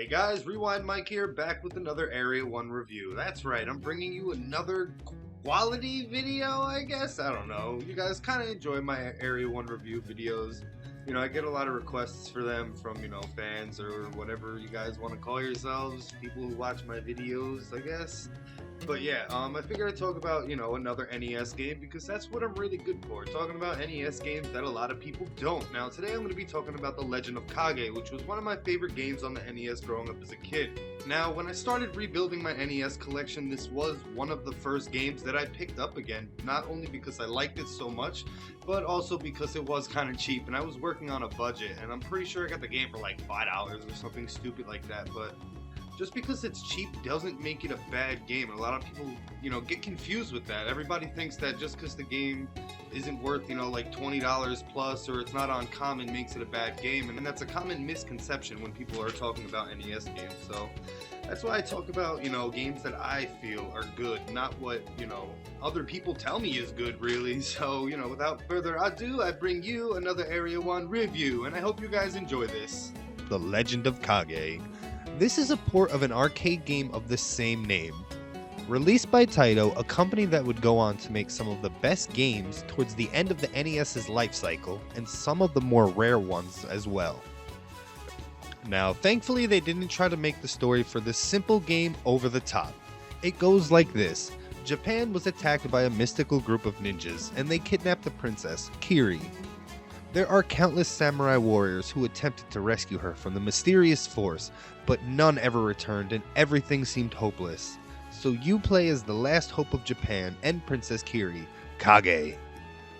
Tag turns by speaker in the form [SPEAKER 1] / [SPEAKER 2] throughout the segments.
[SPEAKER 1] Hey guys, Rewind Mike here, back with another Area 1 review. That's right, I'm bringing you another quality video, I guess? I don't know. You guys kind of enjoy my Area 1 review videos. You know, I get a lot of requests for them from, fans or whatever you guys want to call yourselves. People who watch my videos, I guess. But yeah, I figured I'd talk about, another NES game because that's what I'm really good for. Talking about NES games that a lot of people don't. Now, today I'm going to be talking about The Legend of Kage, which was one of my favorite games on the NES growing up as a kid. Now, when I started rebuilding my NES collection, this was one of the first games that I picked up again. Not only because I liked it so much, but also because it was kind of cheap and I was working on a budget. And I'm pretty sure I got the game for like $5 or something stupid like that, but just because it's cheap doesn't make it a bad game. And a lot of people, get confused with that. Everybody thinks that just because the game isn't worth, like $20 plus or it's not on common makes it a bad game. And that's a common misconception when people are talking about NES games. So that's why I talk about, games that I feel are good, not what, other people tell me is good, really. So, without further ado, I bring you another Area 1 review. And I hope you guys enjoy this. The Legend of Kage. This is a port of an arcade game of the same name. Released by Taito, a company that would go on to make some of the best games towards the end of the NES's life cycle, and some of the more rare ones as well. Now, thankfully they didn't try to make the story for this simple game over the top. It goes like this. Japan was attacked by a mystical group of ninjas, and they kidnapped the princess, Kiri. There are countless samurai warriors who attempted to rescue her from the mysterious force, but none ever returned and everything seemed hopeless. So you play as the last hope of Japan and Princess Kiri, Kage.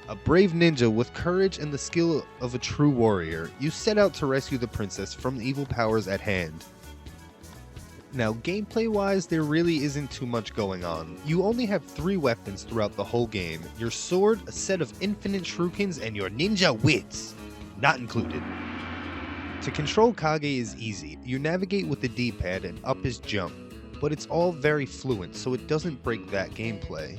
[SPEAKER 1] A brave ninja with courage and the skill of a true warrior, you set out to rescue the princess from the evil powers at hand. Now, gameplay-wise, there really isn't too much going on. You only have 3 weapons throughout the whole game. Your sword, a set of infinite shurikens, and your ninja wits. Not included. To control Kage is easy. You navigate with the D-pad and up is jump, but it's all very fluent, so it doesn't break that gameplay.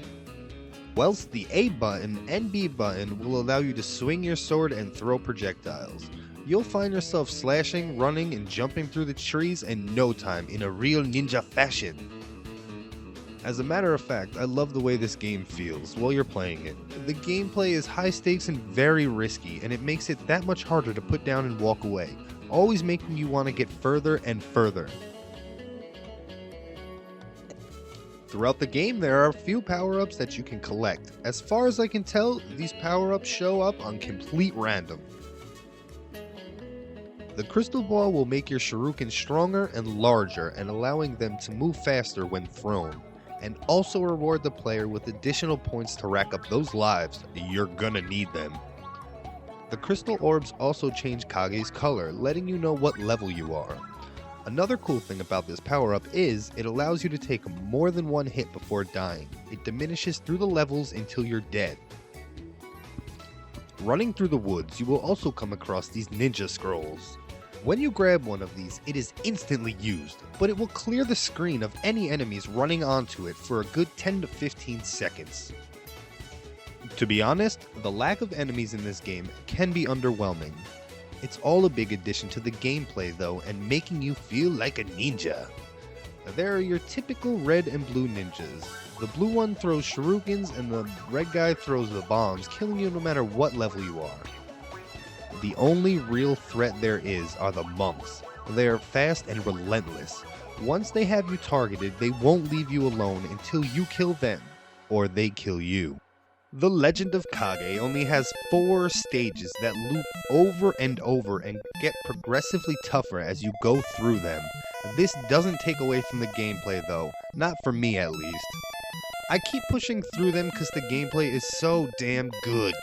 [SPEAKER 1] Whilst the A button and B button will allow you to swing your sword and throw projectiles. You'll find yourself slashing, running, and jumping through the trees in no time in a real ninja fashion. As a matter of fact, I love the way this game feels while you're playing it. The gameplay is high stakes and very risky, and it makes it that much harder to put down and walk away, always making you want to get further and further. Throughout the game, there are a few power-ups that you can collect. As far as I can tell, these power-ups show up on complete random. The crystal ball will make your shuriken stronger and larger and allowing them to move faster when thrown, and also reward the player with additional points to rack up those lives. You're gonna need them. The crystal orbs also change Kage's color, letting you know what level you are. Another cool thing about this power-up is it allows you to take more than one hit before dying. It diminishes through the levels until you're dead. Running through the woods, you will also come across these ninja scrolls. When you grab one of these, it is instantly used, but it will clear the screen of any enemies running onto it for a good 10 to 15 seconds. To be honest, the lack of enemies in this game can be underwhelming. It's all a big addition to the gameplay though, and making you feel like a ninja. There are your typical red and blue ninjas. The blue one throws shurikens and the red guy throws the bombs, killing you no matter what level you are. The only real threat there is are the monks. They are fast and relentless. Once they have you targeted, they won't leave you alone until you kill them, or they kill you. The Legend of Kage only has 4 stages that loop over and over and get progressively tougher as you go through them. This doesn't take away from the gameplay though, not for me at least. I keep pushing through them because the gameplay is so damn good.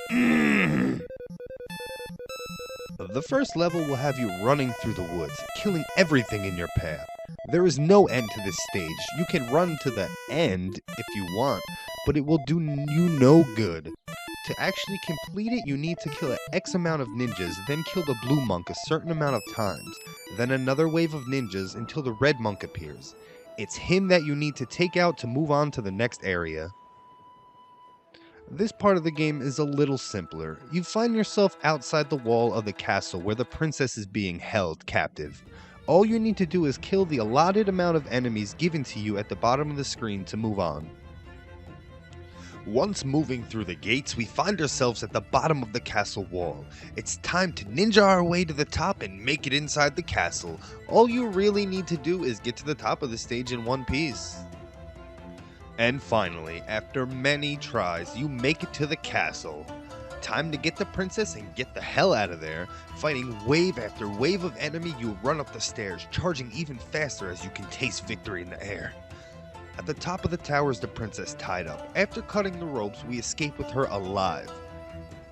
[SPEAKER 1] The first level will have you running through the woods, killing everything in your path. There is no end to this stage. You can run to the end if you want, but it will do you no good. To actually complete it, you need to kill X amount of ninjas, then kill the blue monk a certain amount of times, then another wave of ninjas until the red monk appears. It's him that you need to take out to move on to the next area. This part of the game is a little simpler. You find yourself outside the wall of the castle where the princess is being held captive. All you need to do is kill the allotted amount of enemies given to you at the bottom of the screen to move on. Once moving through the gates, we find ourselves at the bottom of the castle wall. It's time to ninja our way to the top and make it inside the castle. All you really need to do is get to the top of the stage in one piece. And finally, after many tries, you make it to the castle. Time to get the princess and get the hell out of there. Fighting wave after wave of enemy, you run up the stairs, charging even faster as you can taste victory in the air. At the top of the tower is the princess tied up. After cutting the ropes, we escape with her alive.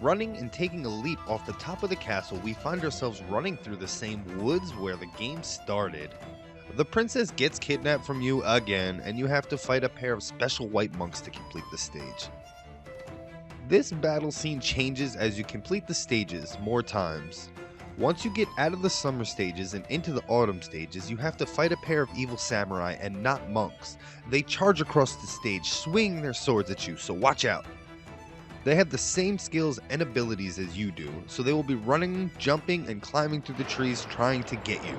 [SPEAKER 1] Running and taking a leap off the top of the castle, we find ourselves running through the same woods where the game started. The princess gets kidnapped from you again, and you have to fight a pair of special white monks to complete the stage. This battle scene changes as you complete the stages more times. Once you get out of the summer stages and into the autumn stages, you have to fight a pair of evil samurai and not monks. They charge across the stage, swinging their swords at you, so watch out. They have the same skills and abilities as you do, so they will be running, jumping, and climbing through the trees trying to get you.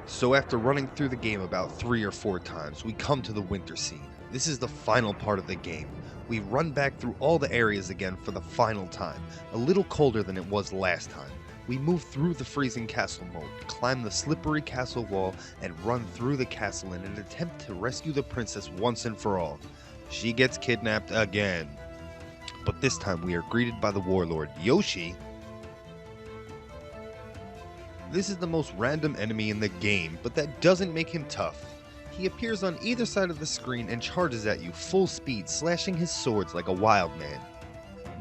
[SPEAKER 1] So after running through the game about 3 or 4 times, we come to the winter scene. This is the final part of the game. We run back through all the areas again for the final time, a little colder than it was last time. We move through the freezing castle moat, climb the slippery castle wall, and run through the castle in an attempt to rescue the princess once and for all. She gets kidnapped again. But this time we are greeted by the Warlord Yoshi. This is the most random enemy in the game, but that doesn't make him tough. He appears on either side of the screen and charges at you full speed, slashing his swords like a wild man.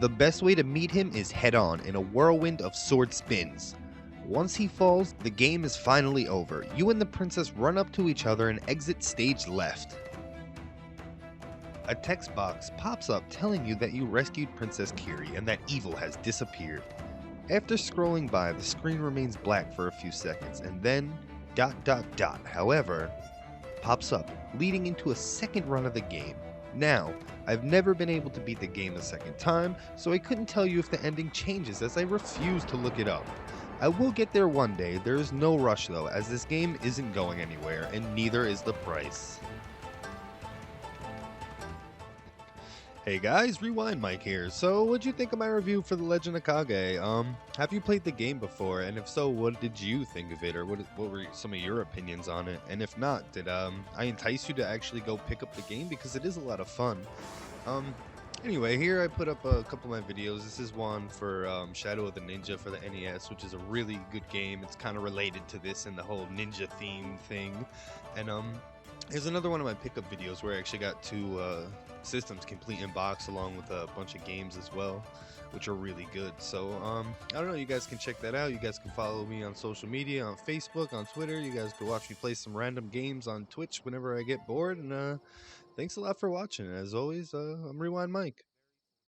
[SPEAKER 1] The best way to meet him is head on in a whirlwind of sword spins. Once he falls, the game is finally over. You and the princess run up to each other and exit stage left. A text box pops up telling you that you rescued Princess Kiri and that evil has disappeared. After scrolling by, the screen remains black for a few seconds, and then ... however, pops up, leading into a second run of the game. Now, I've never been able to beat the game a second time, so I couldn't tell you if the ending changes as I refuse to look it up. I will get there one day, there is no rush though, as this game isn't going anywhere, and neither is the price. Hey guys, Rewind Mike here. So, what'd you think of my review for the Legend of Kage? Have you played the game before? And if so, what did you think of it? Or what were some of your opinions on it? And if not, did I entice you to actually go pick up the game? Because it is a lot of fun. Anyway, here I put up a couple of my videos. This is one for Shadow of the Ninja for the NES, which is a really good game. It's kind of related to this and the whole ninja theme thing. And here's another one of my pickup videos where I actually got 2 systems complete in box along with a bunch of games as well, which are really good. So I don't know, you guys can check that out. You guys can follow me on social media, on Facebook, on Twitter. You guys can watch me play some random games on Twitch whenever I get bored. And thanks a lot for watching. As always, I'm Rewind Mike.